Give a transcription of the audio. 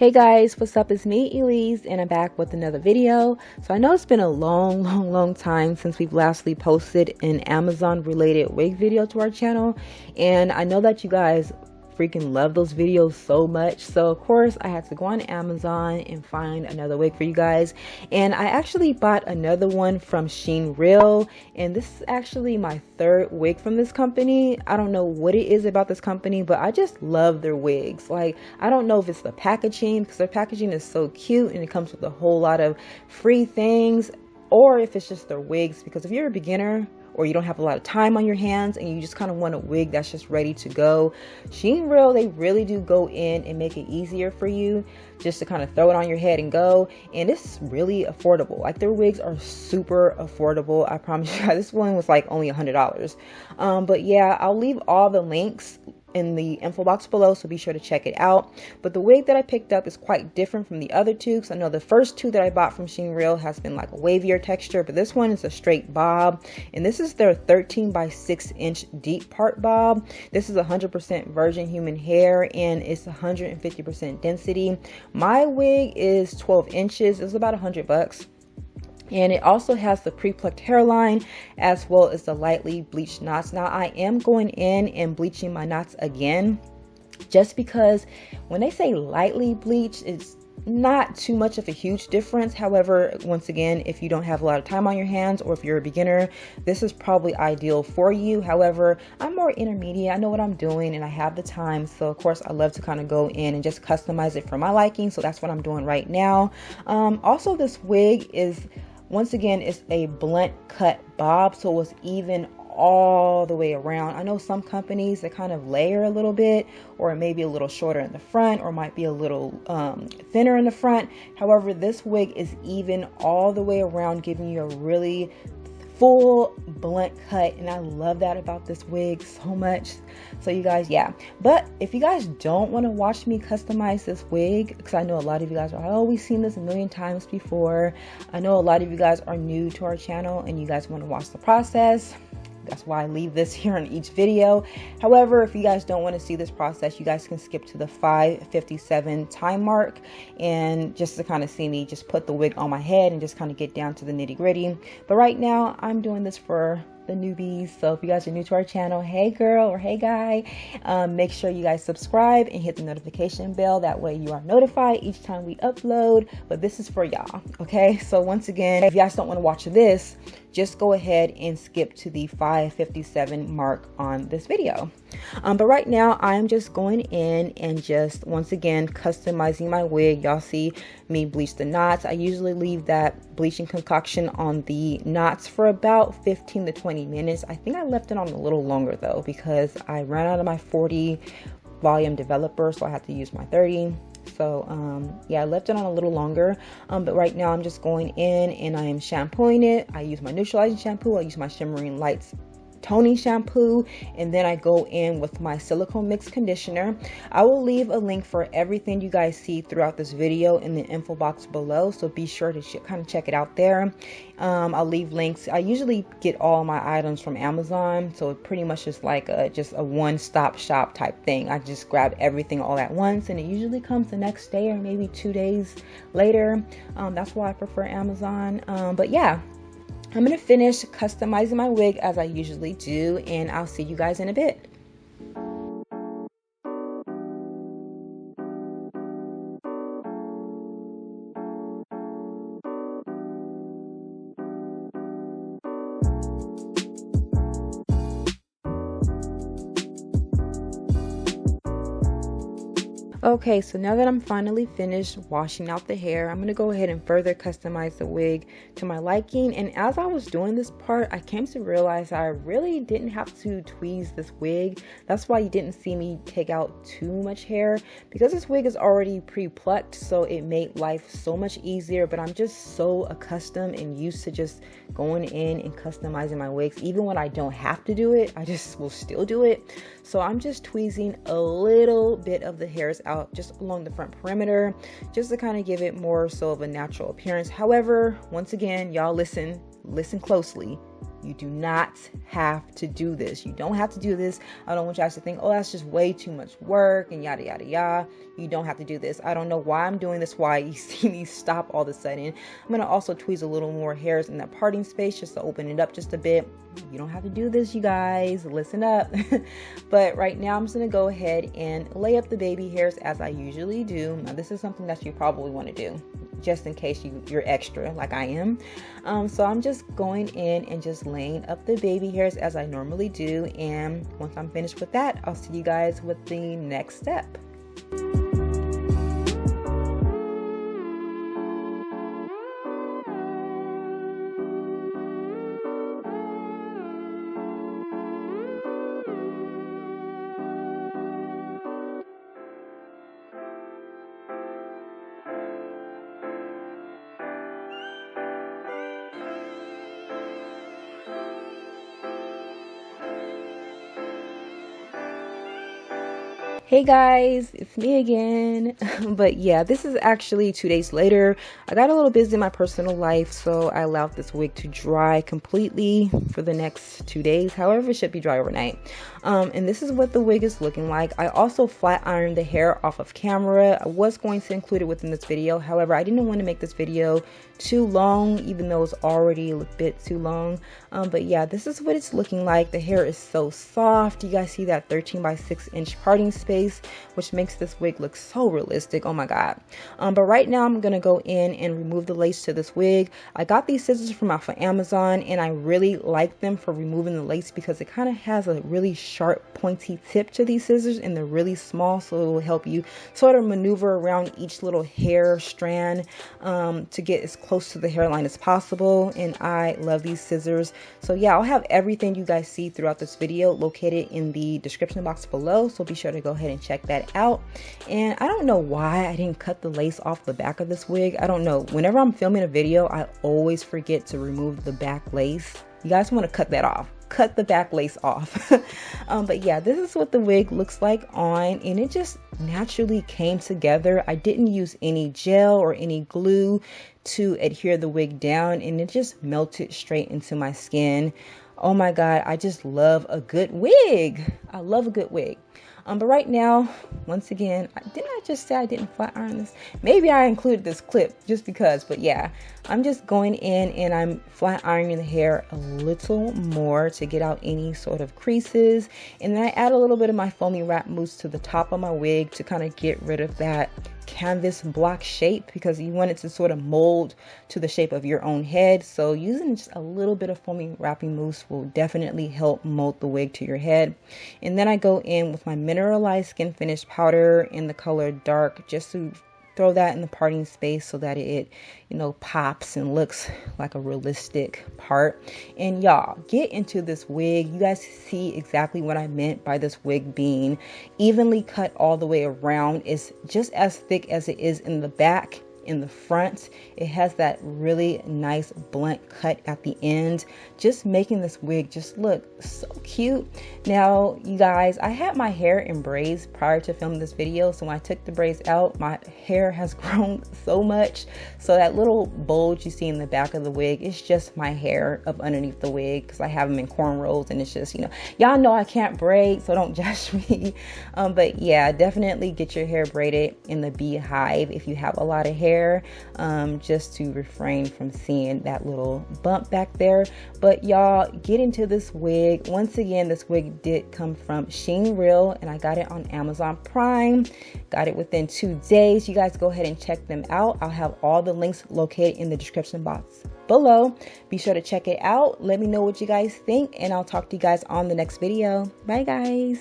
Hey guys, what's up? It's me, Elise, and I'm back with another video. So I know it's been a long time since we've lastly posted an Amazon related wig video to our channel, and I know that you guys freaking love those videos so much, so of course I had to go on Amazon and find another wig for you guys. And I actually bought another one from Sheenreal, and this is actually my third wig from this company. I don't know what it is about this company, but I just love their wigs. Like, I don't know if it's the packaging, because their packaging is so cute and it comes with a whole lot of free things, or if it's just their wigs, because if you're a beginner or you don't have a lot of time on your hands and you just kind of want a wig that's just ready to go, Sheenreal, they really do go in and make it easier for you just to kind of throw it on your head and go. And it's really affordable. Like, their wigs are super affordable, I promise you guys. This one was like only $100. But yeah, I'll leave all the links in the info box below, so be sure to check it out. But the wig that I picked up is quite different from the other two, because I know the first two that I bought from Sheenreal has been like a wavier texture, but this one is a straight bob, and this is their 13 by 6 inch deep part bob. This is 100% virgin human hair, and it's 150% density. My wig is 12 inches. It's about $100. And it also has the pre-plucked hairline as well as the lightly bleached knots. Now I am going in and bleaching my knots again, just because when they say lightly bleached, it's not too much of a huge difference. However, once again, if you don't have a lot of time on your hands, or if you're a beginner, this is probably ideal for you. However, I'm more intermediate. I know what I'm doing and I have the time, so of course I love to kind of go in and just customize it for my liking. So that's what I'm doing right now. Also, this wig is, once again, it's a blunt cut bob, so it's even all the way around. I know some companies that kind of layer a little bit, or it may be a little shorter in the front, or might be a little thinner in the front. However, this wig is even all the way around, giving you a really full blunt cut, and I love that about this wig so much. So you guys, yeah. But if you guys don't want to watch me customize this wig, because I know a lot of you guys are, oh, we've seen this a million times before. I know a lot of you guys are new to our channel and you guys want to watch the process. That's why I leave this here on each video. However, if you guys don't want to see this process, you guys can skip to the 5:57 time mark, and just to kind of see me just put the wig on my head and just kind of get down to the nitty gritty. But right now I'm doing this for the newbies. So if you guys are new to our channel, hey girl or hey guy, make sure you guys subscribe and hit the notification bell. That way you are notified each time we upload. But this is for y'all, okay? So once again, if you guys don't want to watch this, just go ahead and skip to the 5:57 mark on this video. But right now I'm just going in and just once again customizing my wig. Y'all see me bleach the knots. I usually leave that bleaching concoction on the knots for about 15 to 20 minutes. I think I left it on a little longer though, because I ran out of my 40 volume developer, so I had to use my 30. So yeah, I left it on a little longer, but right now I'm just going in and I am shampooing it. I use my neutralizing shampoo, I use my shimmering lights toning shampoo, and then I go in with my silicone mix conditioner. I will leave a link for everything you guys see throughout this video in the info box below, so be sure to kind of check it out there. I'll leave links. I usually get all my items from Amazon, so it pretty much is like just a one-stop shop type thing. I just grab everything all at once, and it usually comes the next day or maybe 2 days later. That's why I prefer Amazon. But yeah, I'm going to finish customizing my wig as I usually do, and I'll see you guys in a bit. Okay, so now that I'm finally finished washing out the hair, I'm going to go ahead and further customize the wig to my liking. And as I was doing this part, I came to realize I really didn't have to tweeze this wig. That's why you didn't see me take out too much hair, because this wig is already pre-plucked, so it made life so much easier. But I'm just so accustomed and used to just going in and customizing my wigs. Even when I don't have to do it, I just will still do it. So I'm just tweezing a little bit of the hairs out just along the front perimeter, just to kind of give it more so of a natural appearance. However, once again, y'all listen closely. You do not have to do this. You don't have to do this. I don't want you guys to think, oh, that's just way too much work and yada, yada, yada. You don't have to do this. I don't know why I'm doing this, why you see me stop all of a sudden. I'm going to also tweeze a little more hairs in that parting space just to open it up just a bit. You don't have to do this, you guys. Listen up. But right now I'm just going to go ahead and lay up the baby hairs as I usually do. Now this is something that you probably want to do just in case you're extra like I am. So I'm just going in and just laying up the baby hairs as I normally do. And once I'm finished with that, I'll see you guys with the next step. Hey guys, it's me again. But yeah, this is actually 2 days later. I got a little busy in my personal life, so I allowed this wig to dry completely for the next 2 days. However, it should be dry overnight. And this is what the wig is looking like. I also flat ironed the hair off of camera. I was going to include it within this video. However, I didn't want to make this video too long, even though it's already a bit too long. But yeah, this is what it's looking like. The hair is so soft. You guys see that 13 by 6 inch parting space, which makes this wig look so realistic. Oh my god. But right now I'm gonna go in and remove the lace to this wig. I got these scissors from off of Amazon, and I really like them for removing the lace because it kind of has a really sharp pointy tip to these scissors, and they're really small, so it will help you sort of maneuver around each little hair strand to get as close to the hairline as possible. And I love these scissors. So yeah, I'll have everything you guys see throughout this video located in the description box below, so be sure to go ahead and check that out. And I don't know why I didn't cut the lace off the back of this wig. I don't know. Whenever I'm filming a video, I always forget to remove the back lace. You guys want to cut that off. Cut the back lace off. But yeah, this is what the wig looks like on, and it just naturally came together. I didn't use any gel or any glue to adhere the wig down, and it just melted straight into my skin. Oh my god, I just love a good wig. I love a good wig. But right now, once again, didn't I just say I didn't flat iron this? Maybe I included this clip just because, but yeah, I'm just going in and I'm flat ironing the hair a little more to get out any sort of creases. And then I add a little bit of my foamy wrap mousse to the top of my wig to kind of get rid of that canvas block shape, because you want it to sort of mold to the shape of your own head. So using just a little bit of foamy wrapping mousse will definitely help mold the wig to your head. And then I go in with my mineralized skin finish powder in the color dark, just to throw that in the parting space so that it pops and looks like a realistic part. And y'all, get into this wig. You guys see exactly what I meant by this wig being evenly cut all the way around. It's just as thick as it is in the back. In the front, it has that really nice blunt cut at the end, just making this wig just look so cute. Now you guys, I had my hair in braids prior to filming this video, so when I took the braids out, my hair has grown so much, so that little bulge you see in the back of the wig is just my hair up underneath the wig, because I have them in cornrows, and it's just, y'all know I can't braid, so don't judge me. But yeah, definitely get your hair braided in the beehive if you have a lot of hair, just to refrain from seeing that little bump back there. But y'all, get into this wig. Once again, this wig did come from Sheenreal, and I got it on Amazon Prime. Got it within 2 days. You guys go ahead and check them out. I'll have all the links located in the description box below. Be sure to check it out. Let me know what you guys think, and I'll talk to you guys on the next video. Bye guys.